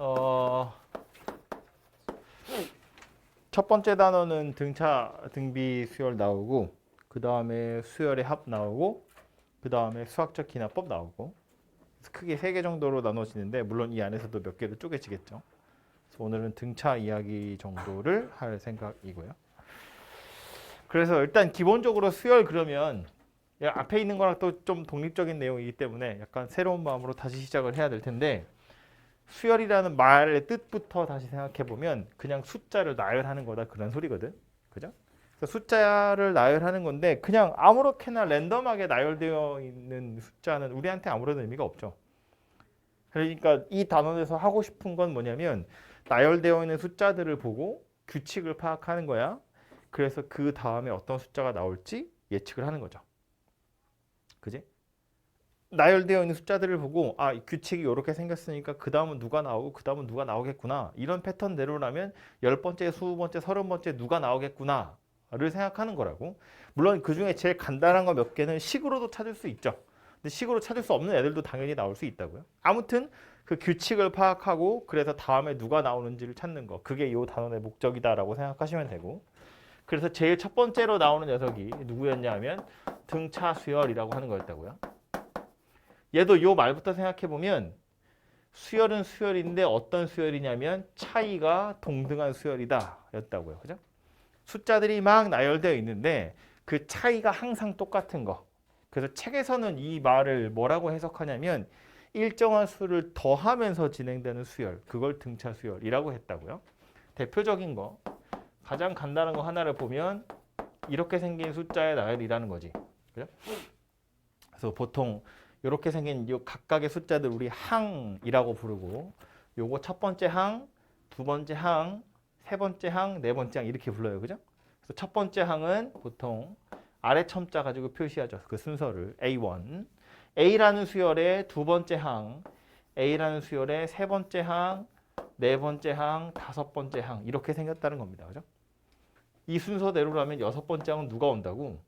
어, 첫 번째 단어는 등차, 등비, 수열 나오고, 그 다음에 수열의 합 나오고, 그 다음에 수학적 기납법 나오고, 그래서 크게 3개 정도로 나눠지는데, 물론 이 안에서도 몇 개로 쪼개지겠죠. 그래서 오늘은 등차 이야기 정도를 할 생각이고요. 그래서 일단 기본적으로 수열 그러면 앞에 있는 거랑 또 좀 독립적인 내용이기 때문에 약간 새로운 마음으로 다시 시작을 해야 될 텐데, 수열이라는 말의 뜻부터 다시 생각해 보면 그냥 숫자를 나열하는 거다 그런 소리거든. 그죠? 그래서 숫자를 나열하는 건데 그냥 아무렇게나 랜덤하게 나열되어 있는 숫자는 우리한테 아무런 의미가 없죠. 그러니까 이 단원에서 하고 싶은 건 뭐냐면 나열되어 있는 숫자들을 보고 규칙을 파악하는 거야. 그래서 그 다음에 어떤 숫자가 나올지 예측을 하는 거죠. 그지? 나열되어 있는 숫자들을 보고 아, 이 규칙이 이렇게 생겼으니까 그 다음은 누가 나오고 그 다음은 누가 나오겠구나. 이런 패턴대로라면 10번째, 20번째, 30번째 누가 나오겠구나를 생각하는 거라고. 물론 그중에 제일 간단한 거 몇 개는 식으로도 찾을 수 있죠. 근데 식으로 찾을 수 없는 애들도 당연히 나올 수 있다고요. 아무튼 그 규칙을 파악하고 그래서 다음에 누가 나오는지를 찾는 거. 그게 이 단원의 목적이다라고 생각하시면 되고. 그래서 제일 첫 번째로 나오는 녀석이 누구였냐 하면 등차수열이라고 하는 거였다고요. 얘도 요 말부터 생각해 보면 수열은 수열인데 어떤 수열이냐면 차이가 동등한 수열이다 였다고요. 그죠? 숫자들이 막 나열되어 있는데 그 차이가 항상 똑같은 거. 그래서 책에서는 이 말을 뭐라고 해석하냐면 일정한 수를 더하면서 진행되는 수열. 그걸 등차 수열이라고 했다고요. 대표적인 거. 가장 간단한 거 하나를 보면 이렇게 생긴 숫자의 나열이라는 거지. 그죠? 그래서 보통 이렇게 생긴 요 각각의 숫자들 우리 항이라고 부르고 요거 첫 번째 항, 두 번째 항, 세 번째 항, 네 번째 항 이렇게 불러요. 그죠? 그래서 첫 번째 항은 보통 아래 첨자 가지고 표시하죠. 그 순서를 A1. A라는 수열의 두 번째 항, A라는 수열의 세 번째 항, 네 번째 항, 다섯 번째 항 이렇게 생겼다는 겁니다. 그죠? 이 순서대로라면 여섯 번째 항은 누가 온다고?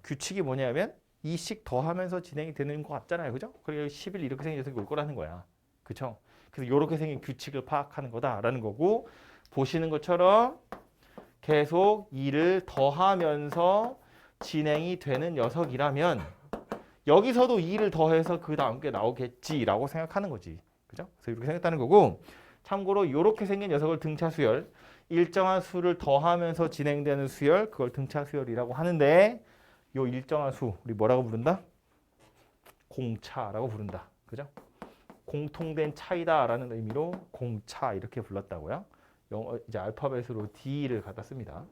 규칙이 뭐냐면 2씩 더하면서 진행이 되는 것 같잖아요. 그죠? 그리고 10일 이렇게 생긴 녀석이 올 거라는 거야. 그쵸? 그래서 이렇게 생긴 규칙을 파악하는 거다라는 거고 보시는 것처럼 계속 2를 더하면서 진행이 되는 녀석이라면 여기서도 2를 더해서 그 다음 게 나오겠지라고 생각하는 거지. 그죠? 그래서 이렇게 생각하는 거고 참고로 이렇게 생긴 녀석을 등차수열 일정한 수를 더하면서 진행되는 수열 그걸 등차수열이라고 하는데 요 일정한 수 우리 뭐라고 부른다? 공차라고 부른다. 그죠? 공통된 차이다라는 의미로 공차 이렇게 불렀다고요. 영어 이제 알파벳으로 D를 갖다 씁니다.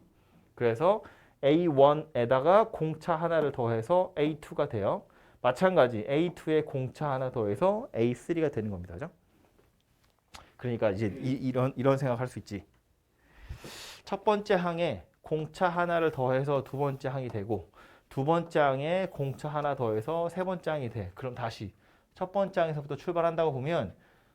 그래서 A1에다가 공차 하나를 더해서 A2가 돼요. 마찬가지 A2에 공차 하나 더해서 A3가 되는 겁니다. 그죠? 그러니까 이제 이런 생각할 수 있지. 첫 번째 항에 공차 하나를 더해서 두 번째 항이 되고 두 번째 항에 공차 하나 더해서 세 번째 항이 돼. 그럼 다시 첫 번째 항에서부터 출발한다고 보면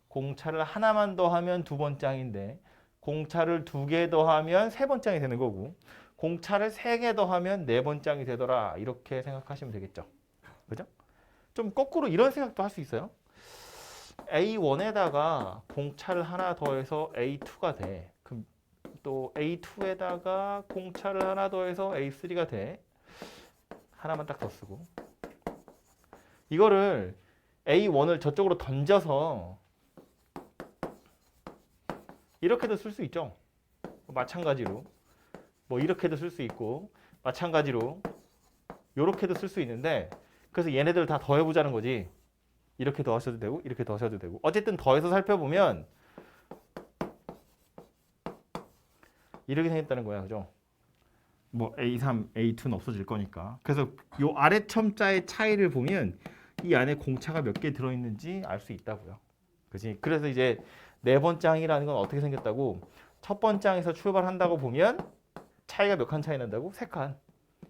공차를 하나만 더하면 두 번째 항인데 공차를 두 개 더하면 세 번째 항이 되는 거고 공차를 세 개 더하면 네 번째 항이 되더라. 이렇게 생각하시면 되겠죠. 그죠? 좀 거꾸로 이런 생각도 할 수 있어요. A1에다가 공차를 하나 더해서 A2가 돼. 그럼 또 A2에다가 공차를 하나 더해서 A3가 돼. 하나만 딱 더 쓰고 이거를 A1을 저쪽으로 던져서 이렇게도 쓸 수 있죠. 마찬가지로 뭐 이렇게도 쓸 수 있고 마찬가지로 이렇게도 쓸 수 있는데 그래서 얘네들 다 더해보자는 거지. 이렇게 더하셔도 되고 이렇게 더하셔도 되고 어쨌든 더해서 살펴보면 이렇게 생겼다는 거야. 그죠? 뭐 A3, A2는 없어질 거니까. 그래서 요 아래 첨자의 차이를 보면 이 안에 공차가 몇 개 들어있는지 알 수 있다고요. 그지? 그래서 이제 네 번째 항이라는 건 어떻게 생겼다고? 첫 번째 항에서 출발한다고 보면 차이가 몇 칸 차이 난다고? 세 칸.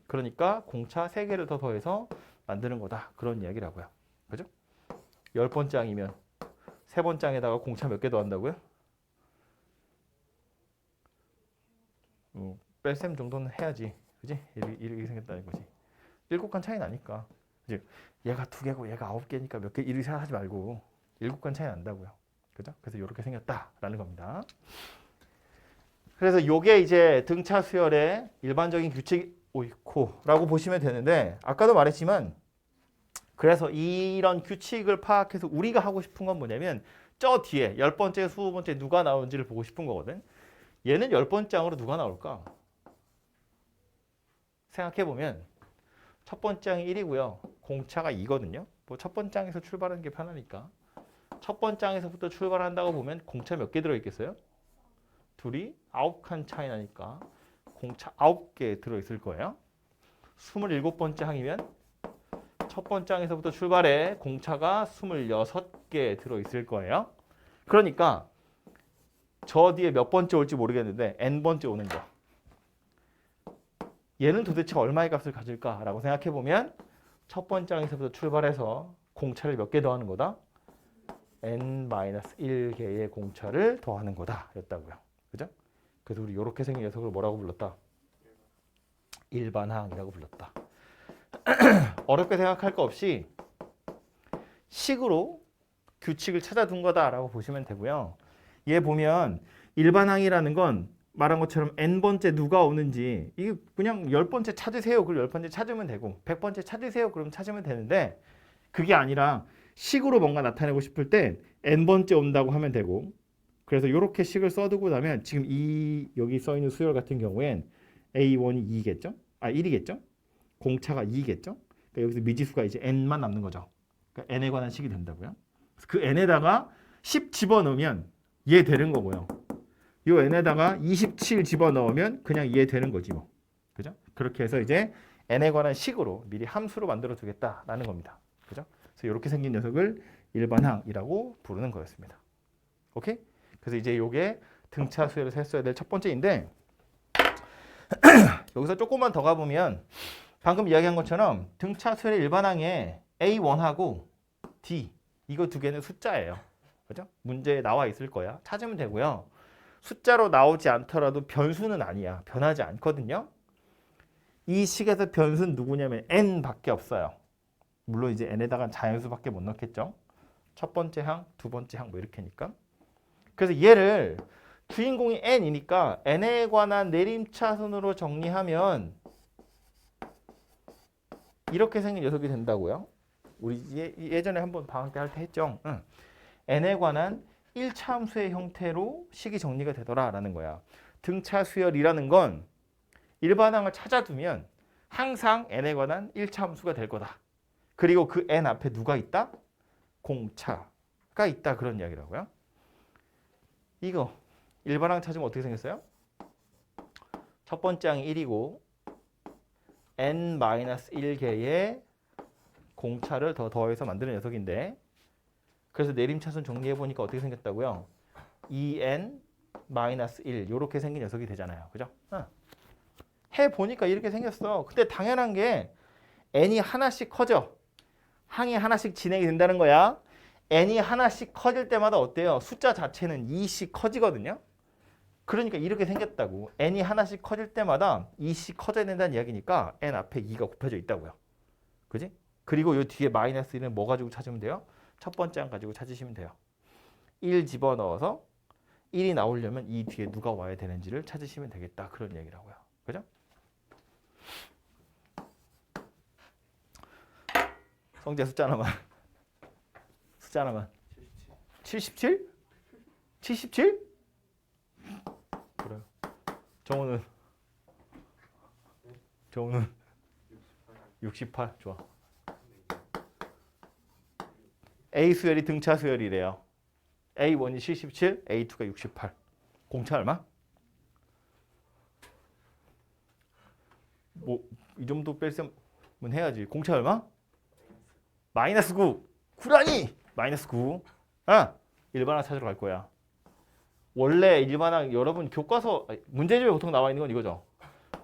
그러니까 공차 세 개를 더 더해서 만드는 거다. 그런 이야기라고요. 그죠? 열 번째 항이면 세 번째 항에다가 공차 몇 개 더한다고요? 뺄셈 정도는 해야지. 그지? 이렇게 생겼다는 거지. 일곱 칸 차이 나니까. 그지? 얘가 두 개고 얘가 아홉 개니까 몇 개 이렇게 생각하지 말고 일곱 칸 차이 난다고요. 그죠? 그래서 이렇게 생겼다라는 겁니다. 그래서 요게 이제 등차 수열의 일반적인 규칙이고라고 보시면 되는데 아까도 말했지만 그래서 이런 규칙을 파악해서 우리가 하고 싶은 건 뭐냐면 저 뒤에 10번째, 20번째 누가 나오는지를 보고 싶은 거거든. 얘는 10번째 항으로 누가 나올까? 생각해보면 첫 번째 항이 1이고요. 공차가 2거든요. 뭐 첫 번째 항에서 출발하는 게 편하니까. 첫 번째 항에서부터 출발한다고 보면 공차 몇 개 들어있겠어요? 둘이 9칸 차이 나니까 공차 9개 들어있을 거예요. 27번째 항이면 첫 번째 항에서부터 출발해 공차가 26개 들어있을 거예요. 그러니까 저 뒤에 몇 번째 올지 모르겠는데 n번째 오는 거. 얘는 도대체 얼마의 값을 가질까라고 생각해보면 첫 번째 항에서부터 출발해서 공차를 몇 개 더하는 거다? n-1개의 공차를 더하는 거다 였다고요. 그죠? 그래서 우리 이렇게 생긴 녀석을 뭐라고 불렀다? 일반항이라고 불렀다. 어렵게 생각할 거 없이 식으로 규칙을 찾아둔 거다라고 보시면 되고요. 얘 보면 일반항이라는 건 말한 것처럼 n번째 누가 오는지 이게 그냥 10번째 찾으세요. 그럼 10번째 찾으면 되고 100번째 찾으세요. 그럼 찾으면 되는데 그게 아니라 식으로 뭔가 나타내고 싶을 때 n번째 온다고 하면 되고 그래서 이렇게 식을 써두고 나면 지금 이 여기 써있는 수열 같은 경우엔 A1이 2겠죠? 아 1이겠죠? 공차가 2겠죠? 그러니까 여기서 미지수가 이제 n만 남는 거죠. 그러니까 n에 관한 식이 된다고요. 그 n에다가 10 집어넣으면 얘 되는 거고요. 요 n에다가 27 집어넣으면 그냥 얘 되는 거지 뭐. 그죠? 그렇게 해서 이제 n에 관한 식으로 미리 함수로 만들어 두겠다라는 겁니다. 그죠? 그래서 이렇게 생긴 녀석을 일반항이라고 부르는 거였습니다. 오케이? 그래서 이제 요게 등차 수열에서 했어야 될 첫 번째인데 여기서 조금만 더 가보면 방금 이야기한 것처럼 등차 수열의 일반항에 A1하고 D 이거 두 개는 숫자예요. 그죠? 문제에 나와 있을 거야. 찾으면 되고요. 숫자로 나오지 않더라도 변수는 아니야. 변하지 않거든요. 이 식에서 변수는 누구냐면 n밖에 없어요. 물론 이제 n에다가 자연수밖에 못 넣겠죠. 첫 번째 항, 두 번째 항 뭐 이렇게니까. 그래서 얘를 주인공이 n이니까 n에 관한 내림차순으로 정리하면 이렇게 생긴 녀석이 된다고요. 우리 예전에 한번 방학 때 할 때 했죠. n에 관한 1차 함수의 형태로 식이 정리가 되더라라는 거야. 등차 수열이라는 건 일반항을 찾아두면 항상 n에 관한 1차 함수가 될 거다. 그리고 그 n 앞에 누가 있다? 공차가 있다 그런 이야기라고요. 이거 일반항 찾으면 어떻게 생겼어요? 첫 번째 항이 1이고 n-1개의 공차를 더 더해서 만드는 녀석인데 그래서 내림차순 정리해보니까 어떻게 생겼다고요? 2n-1 이렇게 생긴 녀석이 되잖아요. 그죠? 해보니까 이렇게 생겼어. 근데 당연한 게 n이 하나씩 커져. 항이 하나씩 진행이 된다는 거야. n이 하나씩 커질 때마다 어때요? 숫자 자체는 2씩 커지거든요. 그러니까 이렇게 생겼다고. n이 하나씩 커질 때마다 2씩 커져야 된다는 이야기니까 n 앞에 2가 곱해져 있다고요. 그지? 그리고 이 뒤에 마이너스 1은 뭐 가지고 찾으면 돼요? 첫 번째 항 가지고 찾으시면 돼요. 1 집어넣어서 1이 나오려면 이 뒤에 누가 와야 되는지를 찾으시면 되겠다. 그런 얘기라고요. 그죠? 성재 숫자 하나만. 숫자 하나만. 77? 77? 그래요. 정우는? 정우는? 68. 좋아. A 수열이 등차 수열이래요. A1이 77, A2가 68. 공차 얼마? 뭐 이 정도 뺄셈은 해야지. 공차 얼마? 마이너스 9. 9라니! 마이너스 9. 일반항 찾으러 갈 거야. 원래 일반항 여러분 교과서 문제집에 보통 나와 있는 건 이거죠.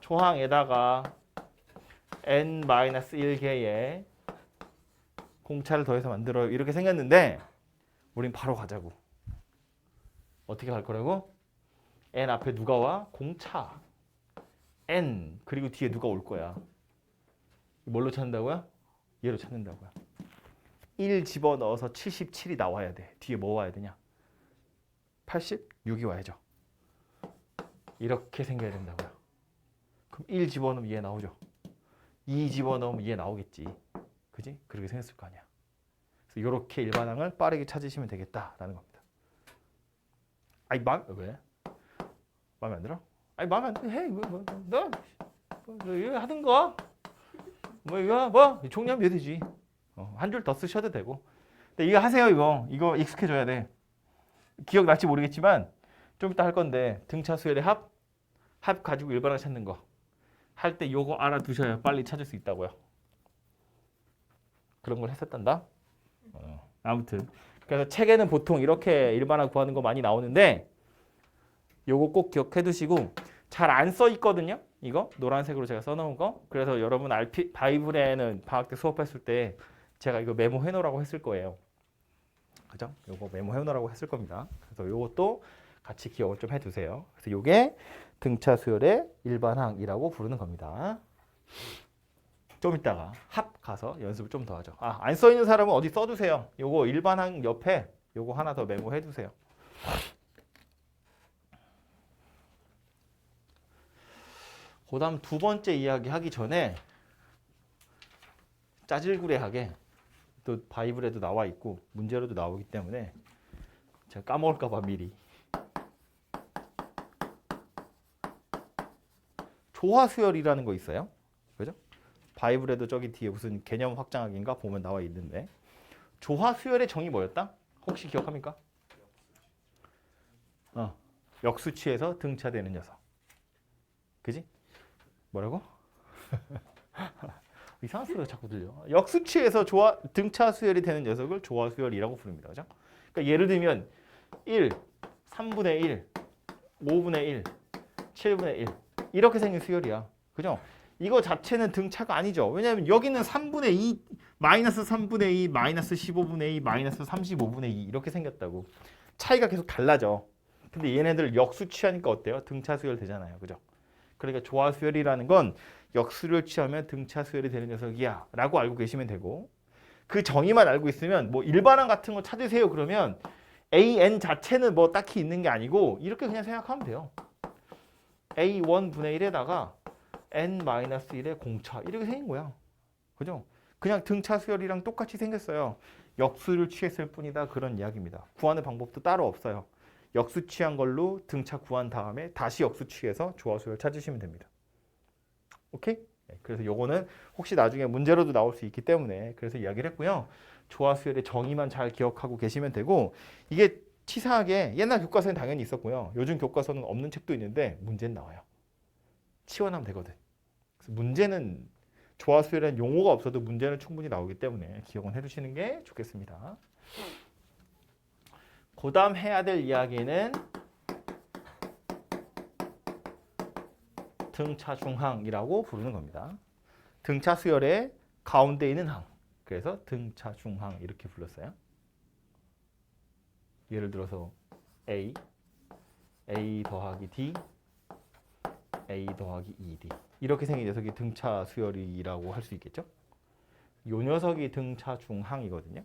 초항에다가 n-1개의 공차를 더해서 만들어요. 이렇게 생겼는데 우린 바로 가자고. 어떻게 갈 거라고? n 앞에 누가 와? 공차. n 그리고 뒤에 누가 올 거야. 뭘로 찾는다고요? 얘로 찾는다고요. 1 집어넣어서 77이 나와야 돼. 뒤에 뭐 와야 되냐? 86이 와야죠. 이렇게 생겨야 된다고요. 그럼 1 집어넣으면 얘 나오죠. 2 집어넣으면 얘 나오겠지. 그지? 그렇게 생겼을 거 아니야. 그래서 이렇게 일반항을 빠르게 찾으시면 되겠다라는 겁니다. 아니 왜? 마음에 안 들어? 아니 마음에 안 들어. 해. 너 이거 하든가. 뭐 이거 뭐 종료하면 되지. 한 줄 더 쓰셔도 되고. 근데 이거 하세요 이거. 이거 익숙해져야 돼. 기억 날지 모르겠지만 좀 이따 할 건데 등차 수열의 합 가지고 일반항 찾는 거. 할 때 요거 알아두셔야 빨리 찾을 수 있다고요. 그런 걸 했었단다. 아무튼 그래서 책에는 보통 이렇게 일반항 구하는 거 많이 나오는데 요거 꼭 기억해 두시고 잘 안 써 있거든요. 이거 노란색으로 제가 써놓은 거. 그래서 여러분 바이블에는 방학 때 수업했을 때 제가 이거 메모해 놓으라고 했을 거예요. 그죠? 요거 메모해 놓으라고 했을 겁니다. 그래서 요것도 같이 기억을 좀 해두세요. 그래서 요게 등차 수열의 일반항이라고 부르는 겁니다. 좀 이따가 합 가서 연습을 좀 더 하죠. 안 써 있는 사람은 어디 써두세요. 요거 일반항 옆에 요거 하나 더 메모해 두세요. 그다음 두 번째 이야기 하기 전에 짜질구레하게 또 바이블에도 나와 있고 문제로도 나오기 때문에 제가 까먹을까 봐 미리 조화수열이라는 거 있어요. 그죠? 바이블에도 저기 뒤에 무슨 개념 확장하기인가 보면 나와 있는데 조화수열의 정의 뭐였다? 혹시 기억합니까? 역수치에서 등차되는 녀석. 그지? 뭐라고? 이상한 소리가 자꾸 들려. 역수치에서 등차 수열이 되는 녀석을 조화수열이라고 부릅니다. 그죠? 그러니까 예를 들면 1, 3분의 1, 5분의 1, 7분의 1 이렇게 생긴 수열이야. 그죠? 이거 자체는 등차가 아니죠. 왜냐하면 여기는 3분의 2, 마이너스 3분의 2, 마이너스 15분의 2, 마이너스 35분의 2 이렇게 생겼다고. 차이가 계속 달라져. 근데 얘네들 역수치하니까 어때요? 등차 수열 되잖아요. 그죠? 그러니까 조화수열이라는 건 역수를 취하면 등차 수열이 되는 녀석이야 라고 알고 계시면 되고 그 정의만 알고 있으면 뭐 일반항 같은 거 찾으세요 그러면 AN 자체는 뭐 딱히 있는 게 아니고 이렇게 그냥 생각하면 돼요. A1분의 1에다가 N-1의 공차 이렇게 생긴 거야. 그죠? 그냥 등차 수열이랑 똑같이 생겼어요. 역수를 취했을 뿐이다 그런 이야기입니다. 구하는 방법도 따로 없어요. 역수 취한 걸로 등차 구한 다음에 다시 역수 취해서 조화수열 찾으시면 됩니다. 오케이? 그래서 요거는 혹시 나중에 문제로도 나올 수 있기 때문에 그래서 이야기를 했고요. 조화수열의 정의만 잘 기억하고 계시면 되고 이게 치사하게 옛날 교과서는 당연히 있었고요. 요즘 교과서는 없는 책도 있는데 문제는 나와요. 치원하면 되거든. 그래서 문제는 조화수열이라는 용어가 없어도 문제는 충분히 나오기 때문에 기억은 해두시는 게 좋겠습니다. 그 다음 해야 될 이야기는 등차 중항이라고 부르는 겁니다. 등차 수열의 가운데 있는 항. 그래서 등차 중항 이렇게 불렀어요. 예를 들어서 A 더하기 D, A 더하기 2D 이렇게 생긴 녀석이 등차 수열이라고 할 수 있겠죠? 요 녀석이 등차 중항이거든요.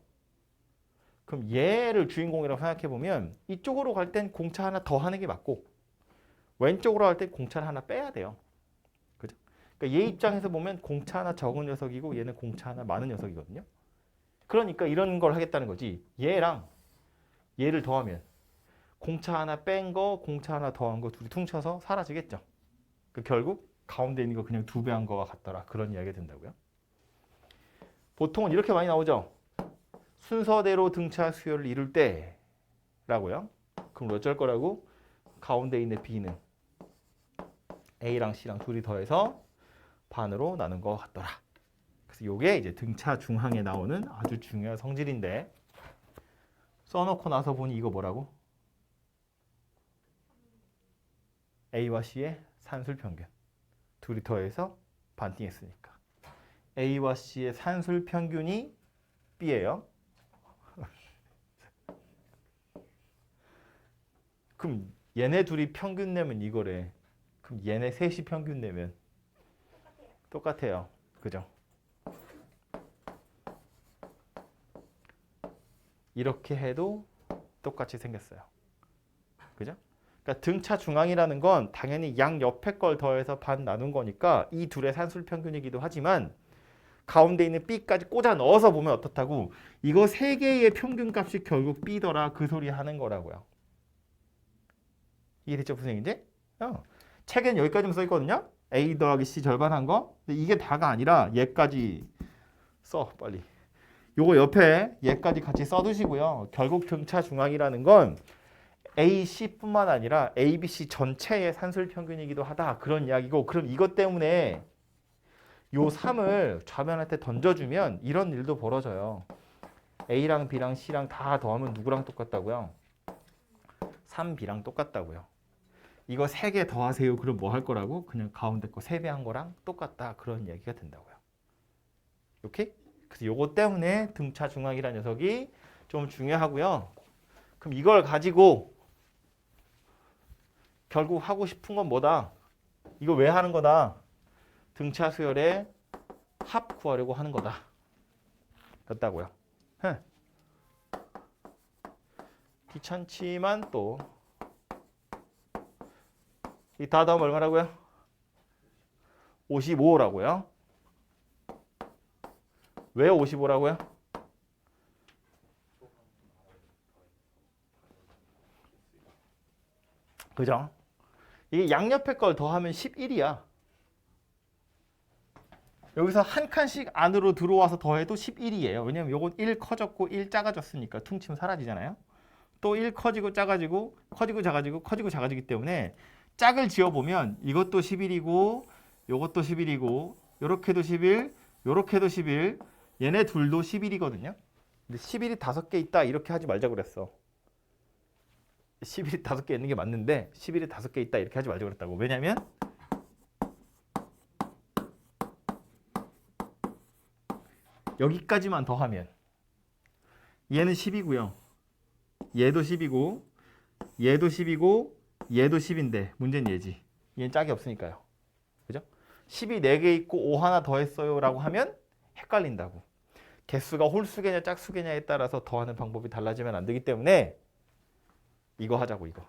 그럼 얘를 주인공이라고 생각해 보면 이쪽으로 갈 땐 공차 하나 더 하는 게 맞고 왼쪽으로 갈 땐 공차를 하나 빼야 돼요. 그죠? 그러니까 얘 입장에서 보면 공차 하나 적은 녀석이고 얘는 공차 하나 많은 녀석이거든요. 그러니까 이런 걸 하겠다는 거지. 얘랑 얘를 더하면 공차 하나 뺀 거, 공차 하나 더한 거 둘이 퉁쳐서 사라지겠죠. 그 결국 가운데 있는 거 그냥 2배 한 거와 같더라. 그런 이야기가 된다고요. 보통은 이렇게 많이 나오죠. 순서대로 등차 수열을 이룰 때라고요. 그럼 어쩔 거라고? 가운데 있는 B는 A랑 C랑 둘이 더해서 반으로 나눈 것 같더라. 그래서 이게 이제 등차 중항에 나오는 아주 중요한 성질인데 써놓고 나서 보니 이거 뭐라고? A와 C의 산술 평균. 둘이 더해서 반띵했으니까. A와 C의 산술 평균이 B예요. 그럼 얘네 둘이 평균 내면 이거래. 그럼 얘네 셋이 평균 내면 똑같아요. 그죠? 이렇게 해도 똑같이 생겼어요. 그죠? 그러니까 등차 중앙이라는 건 당연히 양 옆에 걸 더해서 반 나눈 거니까 이 둘의 산술 평균이기도 하지만 가운데 있는 B까지 꽂아 넣어서 보면 어떻다고? 이거 세 개의 평균값이 결국 B더라 그 소리 하는 거라고요. 이해됐죠, 무슨 얘기인지? 책엔 여기까지만 써 있거든요. A 더하기 C 절반한 거. 근데 이게 다가 아니라 얘까지 써 빨리. 요거 옆에 얘까지 같이 써두시고요. 결국 등차 중앙이라는 건 AC뿐만 아니라 ABC 전체의 산술 평균이기도 하다 그런 이야기고 그럼 이것 때문에 요 3을 좌변한테 던져주면 이런 일도 벌어져요. A랑 B랑 C랑 다 더하면 누구랑 똑같다고요? 3B랑 똑같다고요. 이거 3개 더하세요. 그럼 뭐 할 거라고? 그냥 가운데 거 3배 한 거랑 똑같다. 그런 얘기가 된다고요. 오케이? 그래서 요거 때문에 등차 중앙이라는 녀석이 좀 중요하고요. 그럼 이걸 가지고 결국 하고 싶은 건 뭐다? 이거 왜 하는 거다? 등차 수열의 합 구하려고 하는 거다. 였다고요. 귀찮지만 또 이 다 더하면 얼마라고요? 55라고요. 왜 55라고요? 그죠? 이게 양옆에 걸 더하면 11이야. 여기서 한 칸씩 안으로 들어와서 더해도 11이에요. 왜냐면 요건 1 커졌고 1 작아졌으니까 퉁치면 사라지잖아요. 또 1 커지고 작아지고 커지고 작아지고 커지고 작아지기 때문에 짝을 지어보면 이것도 11이고 요것도 11이고 요렇게도 11, 요렇게도 11, 얘네 둘도 11이거든요. 근데 11이 5개 있다 이렇게 하지 말자고 그랬어. 11이 5개 있는 게 맞는데 11이 5개 있다 이렇게 하지 말자고 그랬다고. 왜냐면 여기까지만 더하면 얘는 10이고요. 얘도 10이고 얘도 10이고 얘도 10인데 문제는 얘지. 얘는 짝이 없으니까요. 그죠? 10이 4개 있고 5 하나 더했어요 라고 하면 헷갈린다고. 개수가 홀수개냐 짝수개냐에 따라서 더하는 방법이 달라지면 안 되기 때문에 이거 하자고 이거.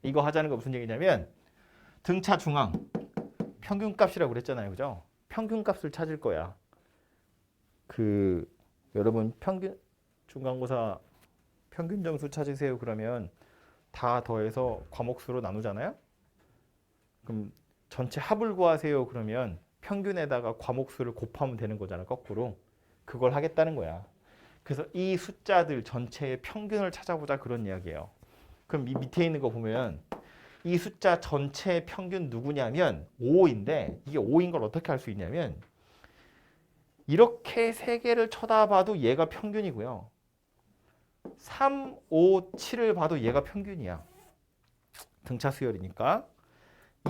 이거 하자는 거 무슨 얘기냐면 등차 중앙 평균값이라고 그랬잖아요. 그죠? 평균값을 찾을 거야. 여러분 평균 중간고사 평균 점수 찾으세요 그러면 다 더해서 과목수로 나누잖아요. 그럼 전체 합을 구하세요 그러면 평균에다가 과목수를 곱하면 되는 거잖아. 거꾸로. 그걸 하겠다는 거야. 그래서 이 숫자들 전체의 평균을 찾아보자 그런 이야기예요. 그럼 이 밑에 있는 거 보면 이 숫자 전체의 평균 누구냐면 5인데 이게 5인 걸 어떻게 할 수 있냐면 이렇게 세 개를 쳐다봐도 얘가 평균이고요. 3, 5, 7을 봐도 얘가 평균이야. 등차 수열이니까.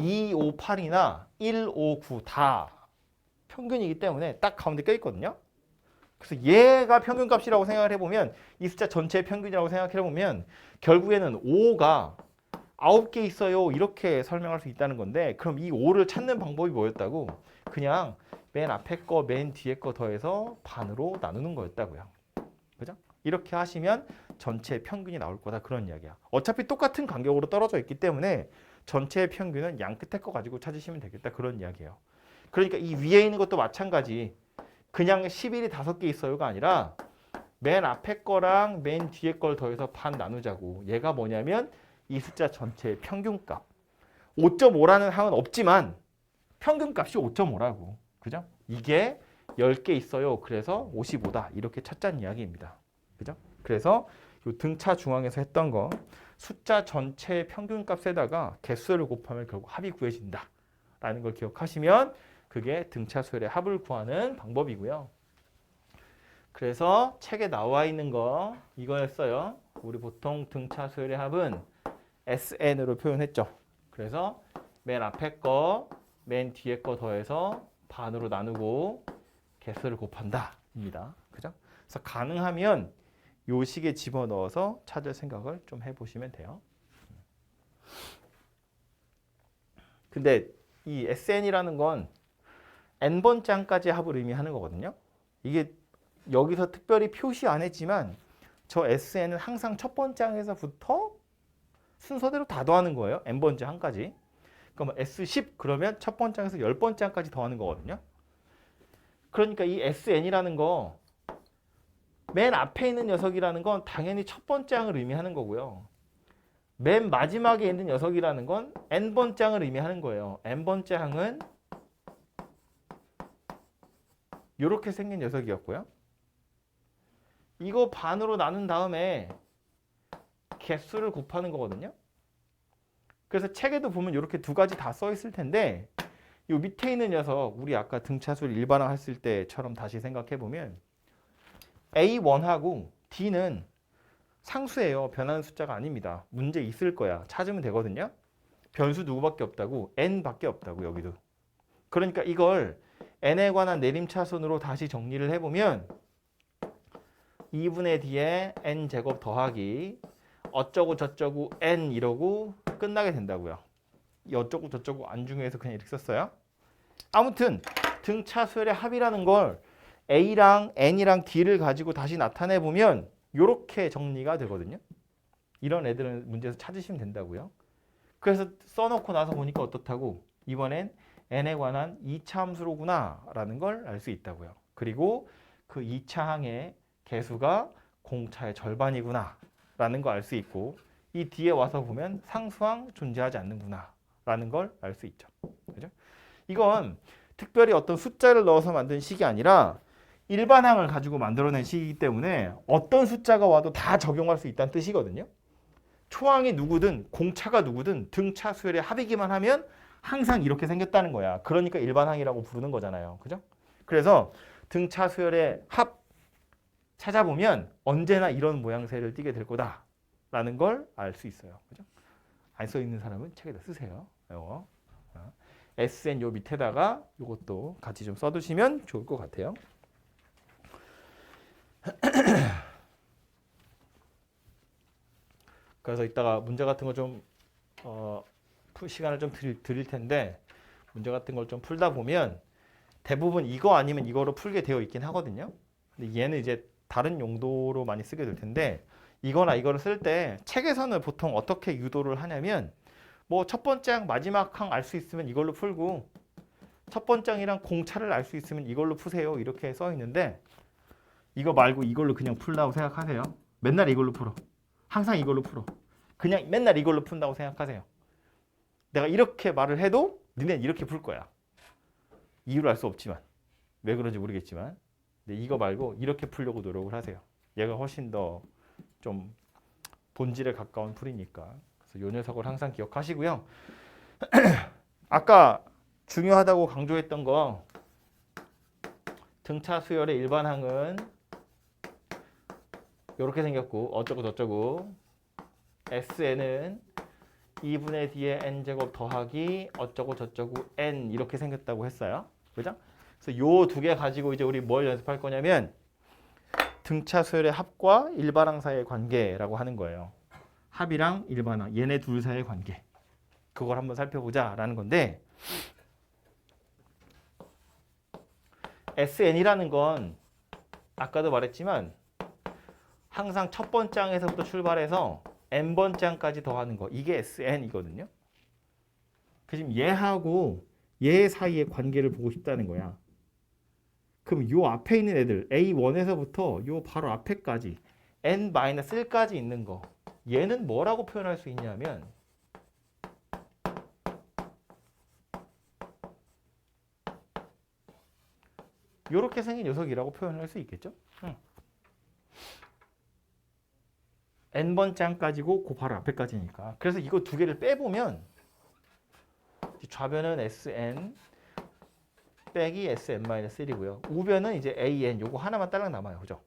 2, 5, 8이나 1, 5, 9 다 평균이기 때문에 딱 가운데 껴있거든요. 그래서 얘가 평균값이라고 생각을 해보면 이 숫자 전체의 평균이라고 생각을 해보면 결국에는 5가 9개 있어요. 이렇게 설명할 수 있다는 건데 그럼 이 5를 찾는 방법이 뭐였다고? 그냥 맨 앞에 거, 맨 뒤에 거 더해서 반으로 나누는 거였다고요. 그죠? 이렇게 하시면 전체 평균이 나올 거다 그런 이야기야. 어차피 똑같은 간격으로 떨어져 있기 때문에 전체의 평균은 양 끝에 거 가지고 찾으시면 되겠다 그런 이야기예요. 그러니까 이 위에 있는 것도 마찬가지. 그냥 11이 5개 있어요가 아니라 맨 앞에 거랑 맨 뒤에 걸 더해서 반 나누자고. 얘가 뭐냐면 이 숫자 전체의 평균값. 5.5라는 항은 없지만 평균값이 5.5라고. 그죠? 이게 10개 있어요. 그래서 55다. 이렇게 찾자는 이야기입니다. 그죠? 그래서 이 등차 중앙에서 했던 거 숫자 전체의 평균값에다가 개수를 곱하면 결국 합이 구해진다. 라는 걸 기억하시면 그게 등차 수열의 합을 구하는 방법이고요. 그래서 책에 나와 있는 거 이거였어요. 우리 보통 등차 수열의 합은 SN으로 표현했죠. 그래서 맨 앞에 거, 맨 뒤에 거 더해서 반으로 나누고 개수를 곱한다. 입니다. 그죠? 그래서 가능하면 요 식에 집어넣어서 찾을 생각을 좀 해보시면 돼요. 근데 이 SN이라는 건 n번째 항까지 합을 의미하는 거거든요. 이게 여기서 특별히 표시 안 했지만 저 SN은 항상 첫 번째 항에서부터 순서대로 다 더하는 거예요. n번째 항까지. 그러면 S10 그러면 첫 번째 항에서 10번째 항까지 더하는 거거든요. 그러니까 이 SN이라는 거 맨 앞에 있는 녀석이라는 건 당연히 첫 번째 항을 의미하는 거고요. 맨 마지막에 있는 녀석이라는 건 n번째 항을 의미하는 거예요. n번째 항은 이렇게 생긴 녀석이었고요. 이거 반으로 나눈 다음에 개수를 곱하는 거거든요. 그래서 책에도 보면 이렇게 두 가지 다 써 있을 텐데 이 밑에 있는 녀석 우리 아까 등차수를 일반화 했을 때처럼 다시 생각해 보면 A1하고 D는 상수예요. 변하는 숫자가 아닙니다. 문제 있을 거야. 찾으면 되거든요. 변수 누구밖에 없다고? n밖에 없다고 여기도. 그러니까 이걸 n에 관한 내림차순으로 다시 정리를 해보면 2분의 D에 n제곱 더하기 어쩌고 저쩌고 n 이러고 끝나게 된다고요. 이 어쩌고 저쩌고 안 중요해서 그냥 이렇게 썼어요. 아무튼 등차 수열의 합이라는 걸 A랑 N이랑 D를 가지고 다시 나타내 보면 이렇게 정리가 되거든요. 이런 애들은 문제에서 찾으시면 된다고요. 그래서 써놓고 나서 보니까 어떻다고? 이번엔 N에 관한 2차 함수로구나 라는 걸 알 수 있다고요. 그리고 그 2차 항의 개수가 공차의 절반이구나 라는 거 알 수 있고 이 뒤에 와서 보면 상수항 존재하지 않는구나 라는 걸 알 수 있죠. 그죠? 이건 특별히 어떤 숫자를 넣어서 만든 식이 아니라 일반항을 가지고 만들어낸 식이기 때문에 어떤 숫자가 와도 다 적용할 수 있다는 뜻이거든요. 초항이 누구든 공차가 누구든 등차 수열의 합이기만 하면 항상 이렇게 생겼다는 거야. 그러니까 일반항이라고 부르는 거잖아요. 그죠? 그래서 등차 수열의 합 찾아보면 언제나 이런 모양새를 띠게 될 거다라는 걸 알 수 있어요. 그죠? 안 써 있는 사람은 책에다 쓰세요. 이거. SN 요 밑에다가 이것도 같이 좀 써두시면 좋을 것 같아요. 그래서 이따가 문제 같은 거 좀 시간을 좀 드릴 텐데 문제 같은 걸 좀 풀다 보면 대부분 이거 아니면 이거로 풀게 되어 있긴 하거든요. 근데 얘는 이제 다른 용도로 많이 쓰게 될 텐데 이거나 이거를 쓸 때 책에서는 보통 어떻게 유도를 하냐면 뭐 첫 번째 항 마지막 항 알 수 있으면 이걸로 풀고 첫 번째 항이랑 공차를 알 수 있으면 이걸로 푸세요 이렇게 써 있는데 이거 말고 이걸로 그냥 풀다고 생각하세요. 맨날 이걸로 풀어. 항상 이걸로 풀어. 그냥 맨날 이걸로 푼다고 생각하세요. 내가 이렇게 말을 해도 니네는 이렇게 풀 거야. 이유를 알 수 없지만 왜 그런지 모르겠지만 근데 이거 말고 이렇게 풀려고 노력을 하세요. 얘가 훨씬 더 좀 본질에 가까운 풀이니까. 그래서 이 녀석을 항상 기억하시고요. 아까 중요하다고 강조했던 거 등차 수열의 일반항은 이렇게 생겼고 어쩌고 저쩌고 SN은 2분의 D에 n제곱 더하기 어쩌고 저쩌고 n 이렇게 생겼다고 했어요. 그죠? 그래서 요 두 개 가지고 이제 우리 뭘 연습할 거냐면 등차 수열의 합과 일반항 사이의 관계라고 하는 거예요. 합이랑 일반항 얘네 둘 사이의 관계. 그걸 한번 살펴보자라는 건데 SN이라는 건 아까도 말했지만 항상 첫 번째 항에서부터 출발해서 n번째 항까지 더하는 거 이게 SN이거든요. 지금 얘하고 얘 사이의 관계를 보고 싶다는 거야. 그럼 요 앞에 있는 애들 A1에서부터 요 바로 앞에까지 N-1까지 있는 거 얘는 뭐라고 표현할 수 있냐면 요렇게 생긴 녀석이라고 표현할 수 있겠죠? N번째 항까지고 그 바로 앞에까지니까. 그래서 이거 두 개를 빼보면 좌변은 SN 빼기 SN-1이고요. 우변은 이제 AN 요거 하나만 딸랑 남아요. 그죠?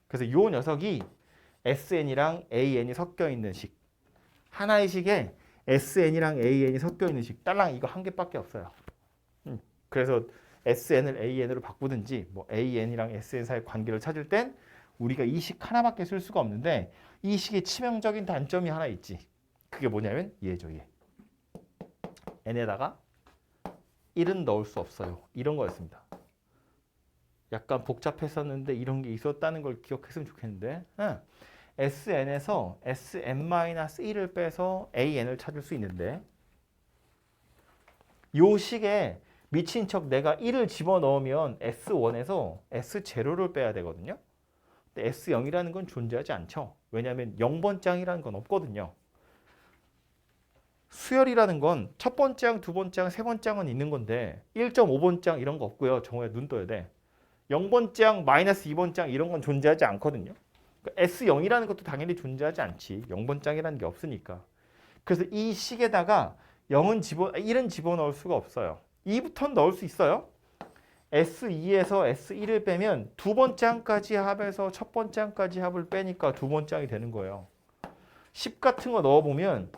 그래서 요 녀석이 SN이랑 AN이 섞여 있는 식. 하나의 식에 SN이랑 AN이 섞여 있는 식. 딸랑 이거 한 개밖에 없어요. 그래서 SN을 AN으로 바꾸든지 뭐 AN이랑 SN 사이의 관계를 찾을 땐 우리가 이 식 하나밖에 쓸 수가 없는데 이 식의 치명적인 단점이 하나 있지. 그게 뭐냐면 얘죠. 얘. n에다가 1은 넣을 수 없어요. 이런 거였습니다. 약간 복잡했었는데 이런 게 있었다는 걸 기억했으면 좋겠는데 SN에서 Sn-1을 빼서 AN을 찾을 수 있는데 요 식에 미친 척 내가 1을 집어넣으면 S1에서 S0를 빼야 되거든요. 근데 S0이라는 건 존재하지 않죠. 왜냐하면 0번 짱이라는 건 없거든요. 수열이라는 건 첫 번째 짱, 두 번째 짱, 세 번째 짱은 있는 건데 1.5번 짱 이런 거 없고요. 정호야 눈 떠야 돼. 0번 짱, 마이너스 2번 짱 이런 건 존재하지 않거든요. 그러니까 S0이라는 것도 당연히 존재하지 않지. 0번 짱이라는 게 없으니까. 그래서 이 식에다가 1은 집어넣을 수가 없어요. 2부터는 넣을 수 있어요. S2에서 S1을 빼면 두 번째 항까지 합해서 첫 번째 항까지 합을 빼니까 두 번째 항이 되는 거예요. 10 같은 거 넣어보면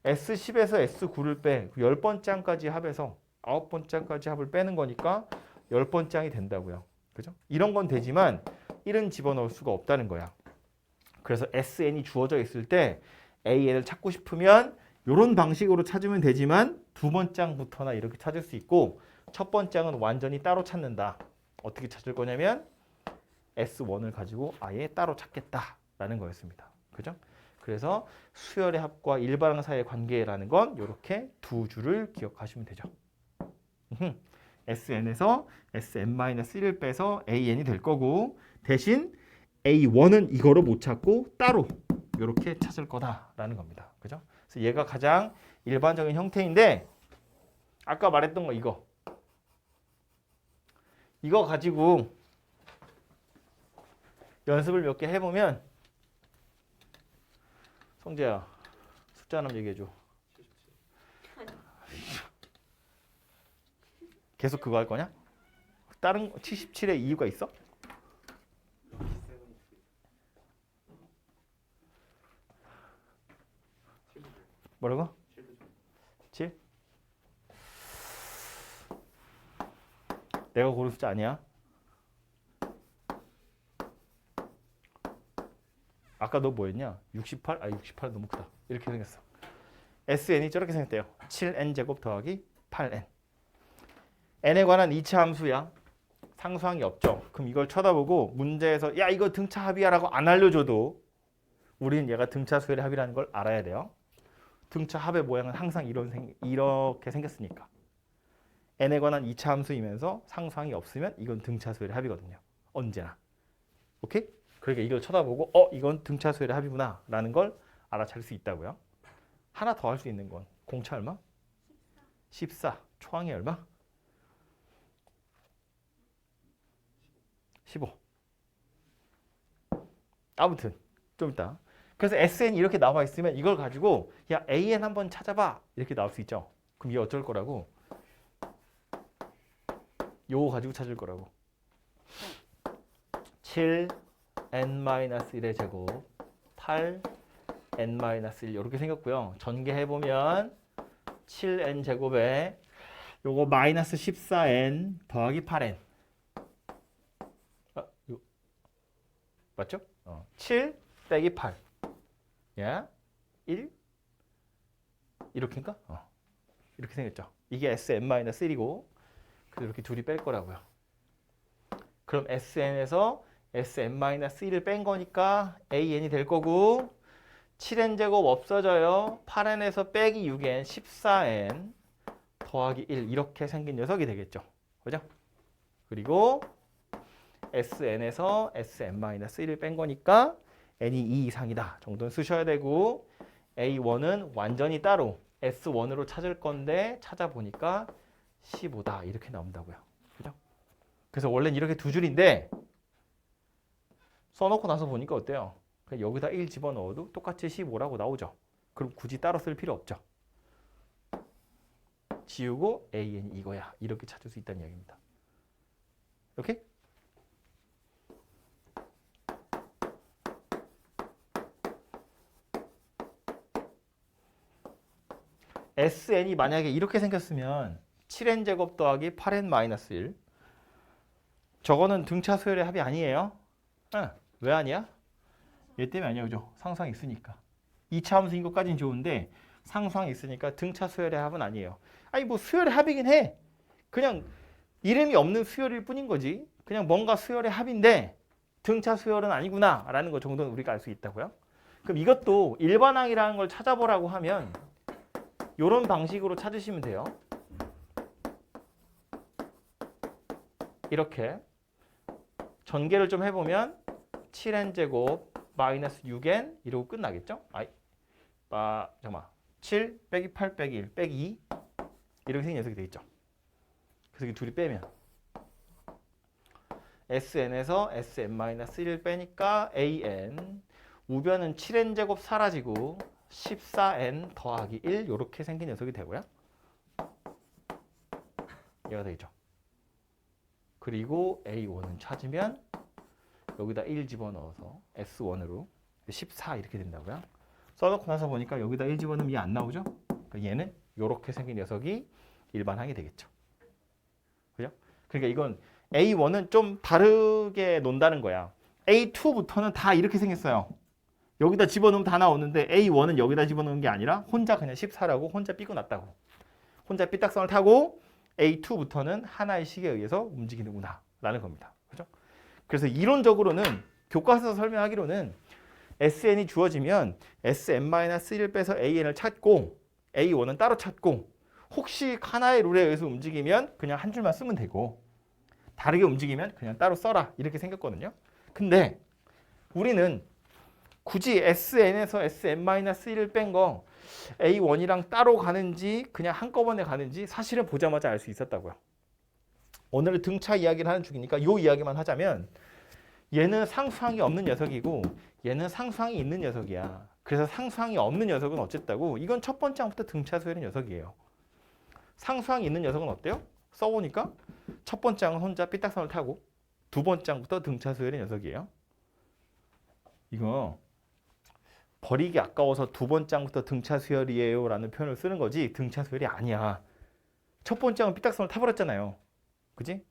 S10에서 S9를 빼 10번째 항까지 합해서 9번째 항까지 합을 빼는 거니까 10번째 항이 된다고요. 그죠? 이런 건 되지만 1은 집어넣을 수가 없다는 거야. 그래서 SN이 주어져 있을 때 AN을 찾고 싶으면 이런 방식으로 찾으면 되지만 두 번째 항부터나 이렇게 찾을 수 있고 첫 번째 항은 완전히 따로 찾는다. 어떻게 찾을 거냐면 S1을 가지고 아예 따로 찾겠다라는 거였습니다. 그죠? 그래서 수열의 합과 일반항 사이의 관계라는 건 이렇게 두 줄을 기억하시면 되죠. SN에서 Sn-1을 빼서 AN이 될 거고 대신 A1은 이거를 못 찾고 따로 이렇게 찾을 거다라는 겁니다. 그죠? 그래서 얘가 가장 일반적인 형태인데 아까 말했던 거 이거 가지고 연습을 몇 개 해보면 성재야 숫자 하나 얘기해줘. 계속 그거 할 거냐? 다른 77의 이유가 있어? 뭐라고? 7? 내가 고른 숫자 아니야? 아까 너 뭐였냐? 68? 68 너무 크다. 이렇게 생겼어. SN이 저렇게 생겼대요. 7n제곱 더하기 8n. n에 관한 2차 함수야. 상수항이 없죠. 그럼 이걸 쳐다보고 문제에서 야 이거 등차 합이야 라고 안 알려줘도 우리는 얘가 등차 수열의 합이라는 걸 알아야 돼요. 등차 합의 모양은 항상 이렇게 생겼으니까. n에 관한 2차 함수이면서 상수항이 없으면 이건 등차 수열의 합이거든요. 언제나. 오케이? 그러니까 이걸 쳐다보고 이건 등차 수열의 합이구나 라는 걸 알아차릴 수 있다고요. 하나 더 할 수 있는 건 공차 얼마? 14. 초항이 얼마? 15. 아무튼 좀 이따. 그래서 SN 이렇게 나와 있으면 이걸 가지고 야 AN 한번 찾아봐 이렇게 나올 수 있죠. 그럼 얘 어쩔 거라고? 요거 가지고 찾을 거라고. 7n-1의 제곱 8n-1 이렇게 생겼고요. 전개해보면 7n 제곱에 요거 마이너스 14n 더하기 8n 맞죠? 7 빼기 8 야 1 이렇게인가? 이렇게 생겼죠. 이게 Sn-1이고 그래서 이렇게 둘이 뺄 거라고요. 그럼 SN에서 Sn-1을 뺀 거니까 AN이 될 거고 7n제곱 없어져요. 8n에서 빼기 6n 14n 더하기 1 이렇게 생긴 녀석이 되겠죠. 그죠? 그리고 SN에서 Sn-1을 뺀 거니까 n이 2 이상이다 정도는 쓰셔야 되고 A1은 완전히 따로 S1으로 찾을 건데 찾아보니까 15다 이렇게 나온다고요. 그죠? 그래서 원래는 이렇게 두 줄인데 써놓고 나서 보니까 어때요? 그냥 여기다 1 집어넣어도 똑같이 15라고 나오죠. 그럼 굳이 따로 쓸 필요 없죠. 지우고 AN이 이거야. 이렇게 찾을 수 있다는 이야기입니다. 오케이? SN이 만약에 이렇게 생겼으면 7n제곱 더하기 8n-1 저거는 등차 수열의 합이 아니에요. 왜 아니야? 얘 때문에 아니야. 그죠? 상수항이 있으니까. 2차 함수인 것까지는 좋은데 상수항이 있으니까 등차 수열의 합은 아니에요. 아니 뭐 수열의 합이긴 해. 그냥 이름이 없는 수열일 뿐인 거지. 그냥 뭔가 수열의 합인데 등차 수열은 아니구나 라는 것 정도는 우리가 알 수 있다고요. 그럼 이것도 일반항이라는 걸 찾아보라고 하면 이런 방식으로 찾으시면 돼요. 이렇게 전개를 좀 해보면 7n제곱 마이너스 6n 이러고 끝나겠죠? 잠깐만 7 빼기 8 빼기 1 빼기 2 이렇게 생긴 녀석이 되겠죠. 그래서 이 둘이 빼면 sn에서 sn-1 빼니까 an 우변은 7n제곱 사라지고 14n 더하기 1 이렇게 생긴 녀석이 되고요. 얘가 되겠죠. 그리고 a1은 찾으면 여기다 1 집어넣어서 s1으로 14 이렇게 된다고요. 써놓고 나서 보니까 여기다 1 집어넣으면 얘 안 나오죠? 그러니까 얘는 이렇게 생긴 녀석이 일반항이 되겠죠. 그죠? 그러니까 이건 A1은 좀 다르게 논다는 거야. A2부터는 다 이렇게 생겼어요. 여기다 집어넣으면 다 나오는데 A1은 여기다 집어넣은 게 아니라 혼자 그냥 14라고 혼자 삐고 났다고. 혼자 삐딱선을 타고 A2부터는 하나의 식에 의해서 움직이는구나 라는 겁니다. 그죠? 그래서 이론적으로는 교과서에서 설명하기로는 SN이 주어지면 SN-1 빼서 AN을 찾고 A1은 따로 찾고 혹시 하나의 룰에 의해서 움직이면 그냥 한 줄만 쓰면 되고 다르게 움직이면 그냥 따로 써라 이렇게 생겼거든요. 근데 우리는 굳이 SN에서 SN-1을 뺀 거 A1이랑 따로 가는지 그냥 한꺼번에 가는지 사실은 보자마자 알 수 있었다고요. 오늘은 등차 이야기를 하는 중이니까 이 이야기만 하자면 얘는 상수항이 없는 녀석이고 얘는 상수항이 있는 녀석이야. 그래서 상수항이 없는 녀석은 어쨌다고? 이건 첫 번째 항부터 등차 수열의 녀석이에요. 상수항이 있는 녀석은 어때요? 써보니까 첫 번째 항은 혼자 삐딱선을 타고 두 번째 항부터 등차 수열의 녀석이에요. 이거 버리기 아까워서 두 번째 항부터 등차 수열이에요 라는 표현을 쓰는 거지 등차 수열이 아니야. 첫 번째 항은 삐딱선을 타버렸잖아요. 그지?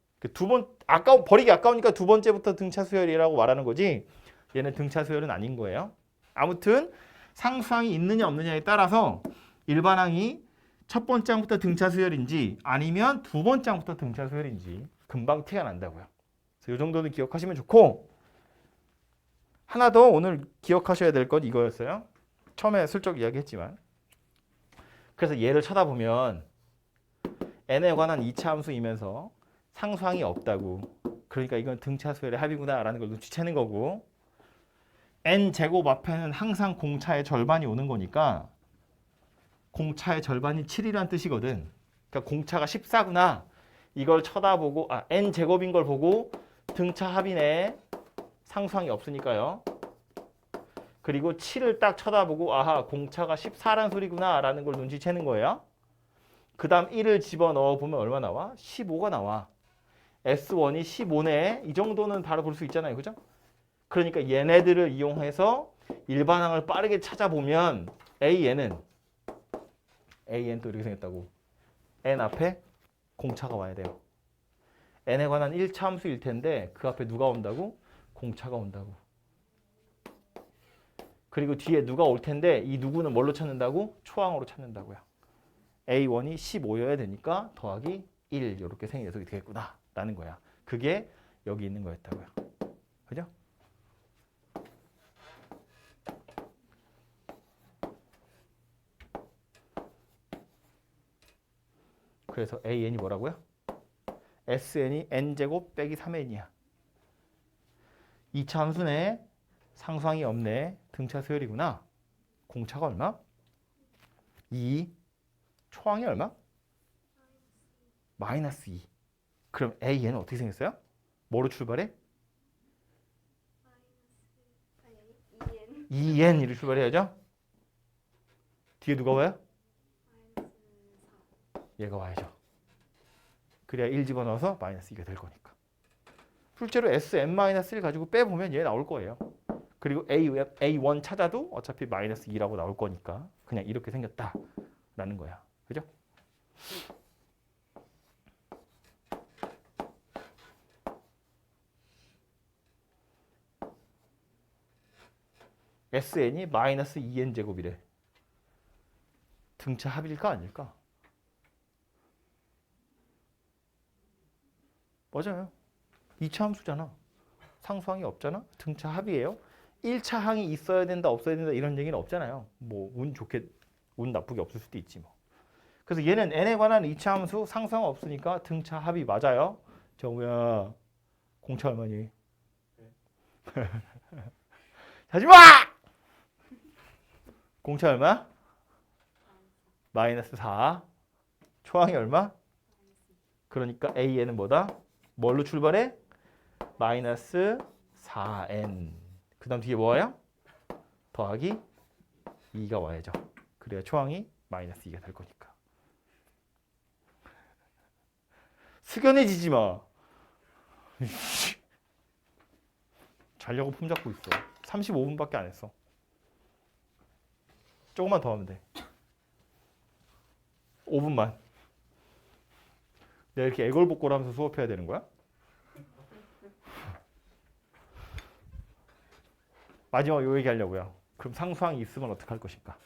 버리기 아까우니까 두 번째부터 등차 수열이라고 말하는 거지 얘는 등차 수열은 아닌 거예요. 아무튼 상수항이 있느냐 없느냐에 따라서 일반항이 첫 번째 항부터 등차 수열인지 아니면 두 번째 항부터 등차 수열인지 금방 티가 난다고요. 그래서 이 정도는 기억하시면 좋고 하나 더 오늘 기억하셔야 될 건 이거였어요. 처음에 슬쩍 이야기했지만 그래서 얘를 쳐다보면 n에 관한 2차 함수이면서 상수항이 없다고. 그러니까 이건 등차 수열의 합이구나 라는 걸 눈치채는 거고 n제곱 앞에는 항상 공차의 절반이 오는 거니까 공차의 절반이 7이라는 뜻이거든. 그러니까 공차가 14구나. 이걸 쳐다보고 n제곱인 걸 보고 등차 합이네. 상수항이 없으니까요. 그리고 7을 딱 쳐다보고 아하 공차가 14란 소리구나 라는 걸 눈치채는 거예요. 그 다음 1을 집어넣어 보면 얼마 나와? 15가 나와. S1이 15네. 이 정도는 바로 볼 수 있잖아요. 그죠? 그러니까 얘네들을 이용해서 일반항을 빠르게 찾아보면 AN은 AN 또 이렇게 생겼다고. N 앞에 공차가 와야 돼요. N에 관한 1차 함수일 텐데 그 앞에 누가 온다고? 공차가 온다고. 그리고 뒤에 누가 올 텐데 이 누구는 뭘로 찾는다고? 초항으로 찾는다고요. A1이 15여야 되니까 더하기 1 이렇게 생긴 녀석이 되겠구나 라는 거야. 그게 여기 있는 거였다고요. 그죠? 그래서 AN이 뭐라고요? SN이 n제곱 빼기 3n이야. 2차 함수네. 상수항이 없네. 등차 수열이구나. 공차가 얼마? 2. 초항이 얼마? 마이너스 2. 그럼 AN은 어떻게 생겼어요? 뭐로 출발해? 2n으로 출발해야죠. 뒤에 누가 와요? 얘가 와야죠. 그래야 1 집어넣어서 마이너스 2가 될 거니까. 실제로 Sn-1 가지고 빼보면 얘 나올 거예요. 그리고 A1 찾아도 어차피 마이너스 2라고 나올 거니까 그냥 이렇게 생겼다라는 거야. 그죠? SN이 마이너스 2n 제곱이래. 등차 합일까 아닐까? 맞아요. 2차 함수잖아. 상수항이 없잖아. 등차 합이에요. 1차 항이 있어야 된다 없어야 된다 이런 얘기는 없잖아요. 뭐 운 좋게 운 나쁘게 없을 수도 있지 뭐. 그래서 얘는 n에 관한 이차 함수 상수항 없으니까 등차 합이 맞아요. 정우야 공차 얼마니? 하지마! 공차 얼마? 마이너스 4. 초항이 얼마? 그러니까 a는 뭐다? 뭘로 출발해? 마이너스 4n. 그 다음 뒤에 뭐 와요? 더하기 2가 와야죠. 그래야 초항이 마이너스 2가 될 거니까. 숙연해지지 마. 자려고 품 잡고 있어. 35분밖에 안 했어. 조금만 더 하면 돼. 5분만. 내가 이렇게 애걸복걸 하면서 수업해야 되는 거야? 마지막 요 얘기 하려고요. 그럼 상수항이 있으면 어떻게 할 것인가?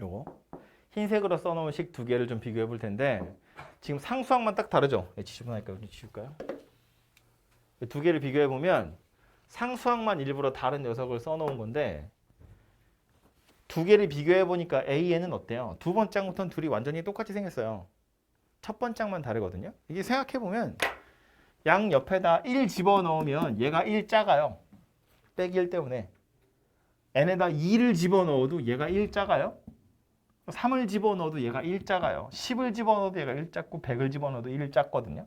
요거 흰색으로 써놓은 식 두 개를 좀 비교해 볼 텐데 지금 상수항만 딱 다르죠? 지저분하니까 지울까요? 두 개를 비교해 보면 상수항만 일부러 다른 녀석을 써놓은 건데 두 개를 비교해 보니까 AN은 어때요? 두 번째 장부터는 둘이 완전히 똑같이 생겼어요. 첫 번째 장만 다르거든요. 이게 생각해 보면 양 옆에다 1 집어넣으면 얘가 1 작아요. 빼기 1 때문에 n에다 2를 집어넣어도 얘가 1 작아요. 3을 집어넣어도 얘가 1 작아요. 10을 집어넣어도 얘가 1 작고 100을 집어넣어도 1 작거든요.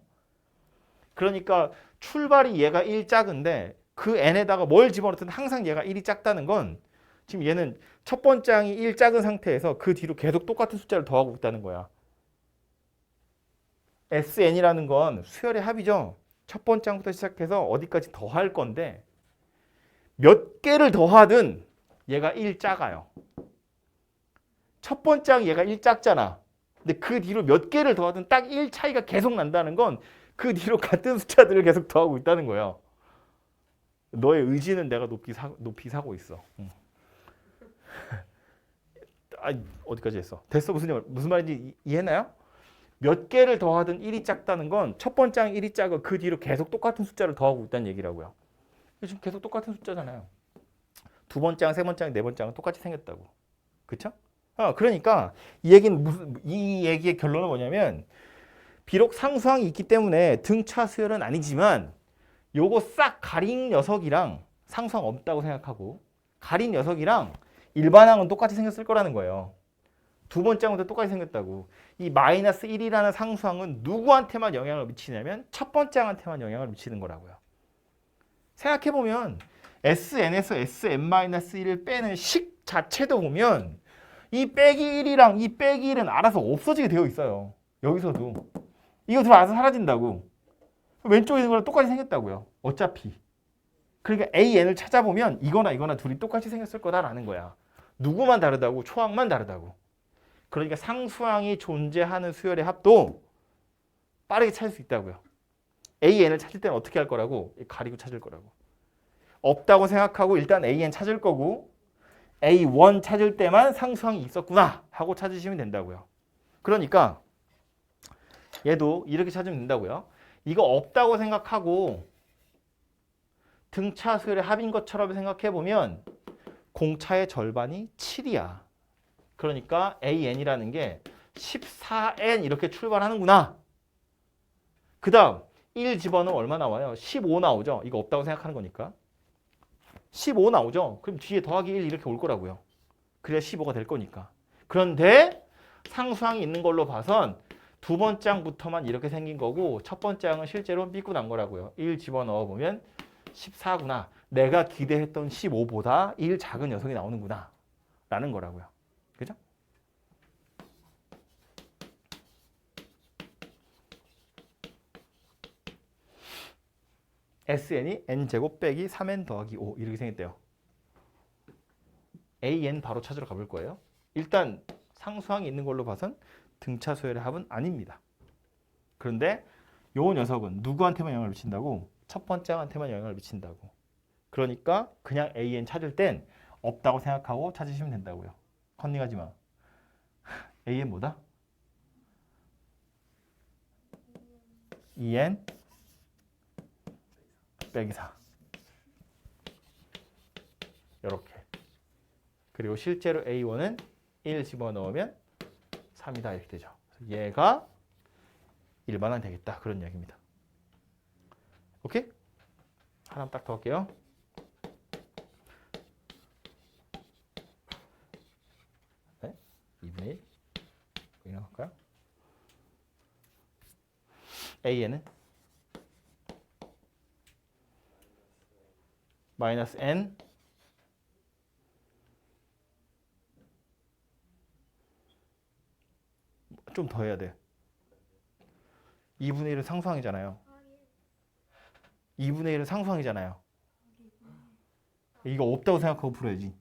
그러니까 출발이 얘가 1 작은데 그 n에다가 뭘 집어넣든 항상 얘가 1이 작다는 건 지금 얘는 첫 번째 항이 1 작은 상태에서 그 뒤로 계속 똑같은 숫자를 더하고 있다는 거야. SN이라는 건 수열의 합이죠. 첫 번째 항부터 시작해서 어디까지 더할 건데 몇 개를 더하든 얘가 1 작아요. 첫 번째 항 얘가 1 작잖아. 근데 그 뒤로 몇 개를 더하든 딱 1 차이가 계속 난다는 건 그 뒤로 같은 숫자들을 계속 더하고 있다는 거예요. 너의 의지는 내가 높이 사고 있어. 아, 어디까지 했어? 됐어. 무슨 말인지 이해했나요? 몇 개를 더하든 1이 작다는 건 첫 번째 항 1이 작아 그 뒤로 계속 똑같은 숫자를 더하고 있다는 얘기라고요. 지금 계속 똑같은 숫자잖아요. 두 번째 항, 세 번째 항, 네 번째 항은 똑같이 생겼다고. 그쵸? 그러니까 이 얘기의 결론은 뭐냐면 비록 상수항이 있기 때문에 등차 수열은 아니지만 요거 싹 가린 녀석이랑 상수항 없다고 생각하고 가린 녀석이랑 일반항은 똑같이 생겼을 거라는 거예요. 두 번째 항부터 똑같이 생겼다고. 이 마이너스 1이라는 상수항은 누구한테만 영향을 미치냐면 첫 번째 항한테만 영향을 미치는 거라고요. 생각해보면 SN에서 SN-1을 빼는 식 자체도 보면 이 빼기 1이랑 이 빼기 1은 알아서 없어지게 되어 있어요. 여기서도. 이거 다 알아서 사라진다고. 왼쪽에 있는 거랑 똑같이 생겼다고요. 어차피. 그러니까 AN을 찾아보면 이거나 둘이 똑같이 생겼을 거다라는 거야. 누구만 다르다고? 초항만 다르다고. 그러니까 상수항이 존재하는 수열의 합도 빠르게 찾을 수 있다고요. AN을 찾을 때는 어떻게 할 거라고? 가리고 찾을 거라고. 없다고 생각하고 일단 AN 찾을 거고 A1 찾을 때만 상수항이 있었구나 하고 찾으시면 된다고요. 그러니까 얘도 이렇게 찾으면 된다고요. 이거 없다고 생각하고 등차 수열의 합인 것처럼 생각해보면 공차의 절반이 7이야. 그러니까 AN이라는 게 14N 이렇게 출발하는구나. 그 다음 1 집어넣으면 얼마 나와요? 15 나오죠. 이거 없다고 생각하는 거니까. 15 나오죠. 그럼 뒤에 더하기 1 이렇게 올 거라고요. 그래야 15가 될 거니까. 그런데 상수항이 있는 걸로 봐선 두 번째 항부터만 이렇게 생긴 거고 첫 번째 항은 실제로 삐꾸 난 거라고요. 1 집어넣어 보면 14구나. 내가 기대했던 15보다 1 작은 녀석이 나오는구나. 라는 거라고요. 그죠? SN이 n제곱 빼기 3n 더하기 5 이렇게 생겼대요. AN 바로 찾으러 가볼 거예요. 일단 상수항이 있는 걸로 봐선 등차 수열의 합은 아닙니다. 그런데 요 녀석은 누구한테만 영향을 미친다고? 첫 번째 항한테만 영향을 미친다고. 그러니까 그냥 AN 찾을 땐 없다고 생각하고 찾으시면 된다고요. 컨닝하지 마. AN 뭐다? EN 빼기 4. 이렇게. 그리고 실제로 A1은 1 집어넣으면 3이다 이렇게 되죠. 얘가 일반항 되겠다 그런 이야기입니다. 오케이? 하나 딱 더 할게요. 네? 2분의 1 이렇게 할까요? A에는 마이너스 N 좀 더 해야 돼. 2분의 1은 상수항이잖아요. 2분의 1은 상수항이잖아요. 이거 없다고 생각하고 풀어야지.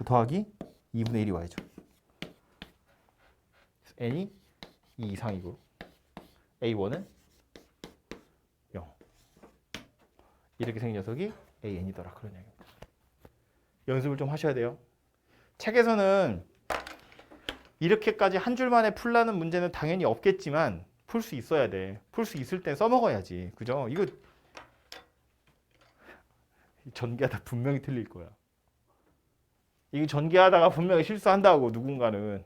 더하기 2분의 1이 와야죠. n이 2 이상이고 a1은 0. 이렇게 생긴 녀석이 an이더라. 그런 얘기입니다. 연습을 좀 하셔야 돼요. 책에서는 이렇게까지 한 줄 만에 풀라는 문제는 당연히 없겠지만 풀 수 있어야 돼. 풀 수 있을 땐 써먹어야지. 그죠? 이거 전개하다 분명히 틀릴 거야. 이거 전개하다가 분명히 실수한다고 누군가는.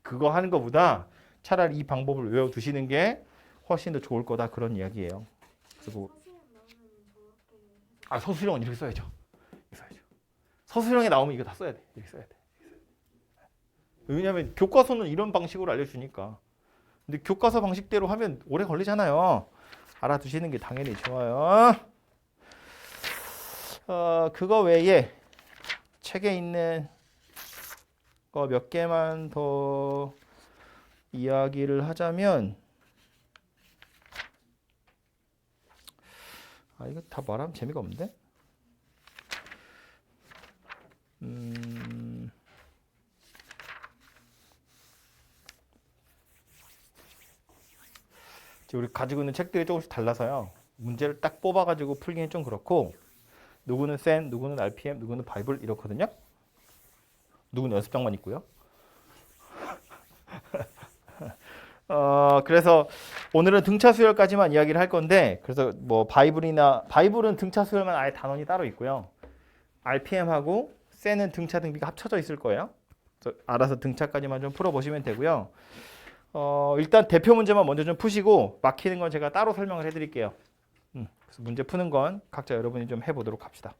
그거 하는 것보다 차라리 이 방법을 외워두시는 게 훨씬 더 좋을 거다. 그런 이야기예요. 그리고 서술형은 이렇게 써야죠. 이렇게 써야죠. 서술형에 나오면 이거 다 써야 돼. 이렇게 써야 돼. 왜냐하면 교과서는 이런 방식으로 알려주니까. 근데 교과서 방식대로 하면 오래 걸리잖아요. 알아두시는 게 당연히 좋아요. 그거 외에 책에 있는 거 몇 개만 더 이야기를 하자면, 이거 다 말하면 재미가 없는데? 우리 가지고 있는 책들이 조금씩 달라서요. 문제를 딱 뽑아가지고 풀기는 좀 그렇고, 누구는 센, 누구는 RPM, 누구는 바이블 이렇거든요. 누구는 연습장만 있고요. 그래서 오늘은 등차 수열까지만 이야기를 할 건데, 그래서 뭐 바이블은 등차 수열만 아예 단원이 따로 있고요. RPM하고 센은 등차 등비가 합쳐져 있을 거예요. 그래서 알아서 등차까지만 좀 풀어보시면 되고요. 일단 대표 문제만 먼저 좀 푸시고 막히는 건 제가 따로 설명을 해드릴게요. 그래서 문제 푸는 건 각자 여러분이 좀 해보도록 합시다.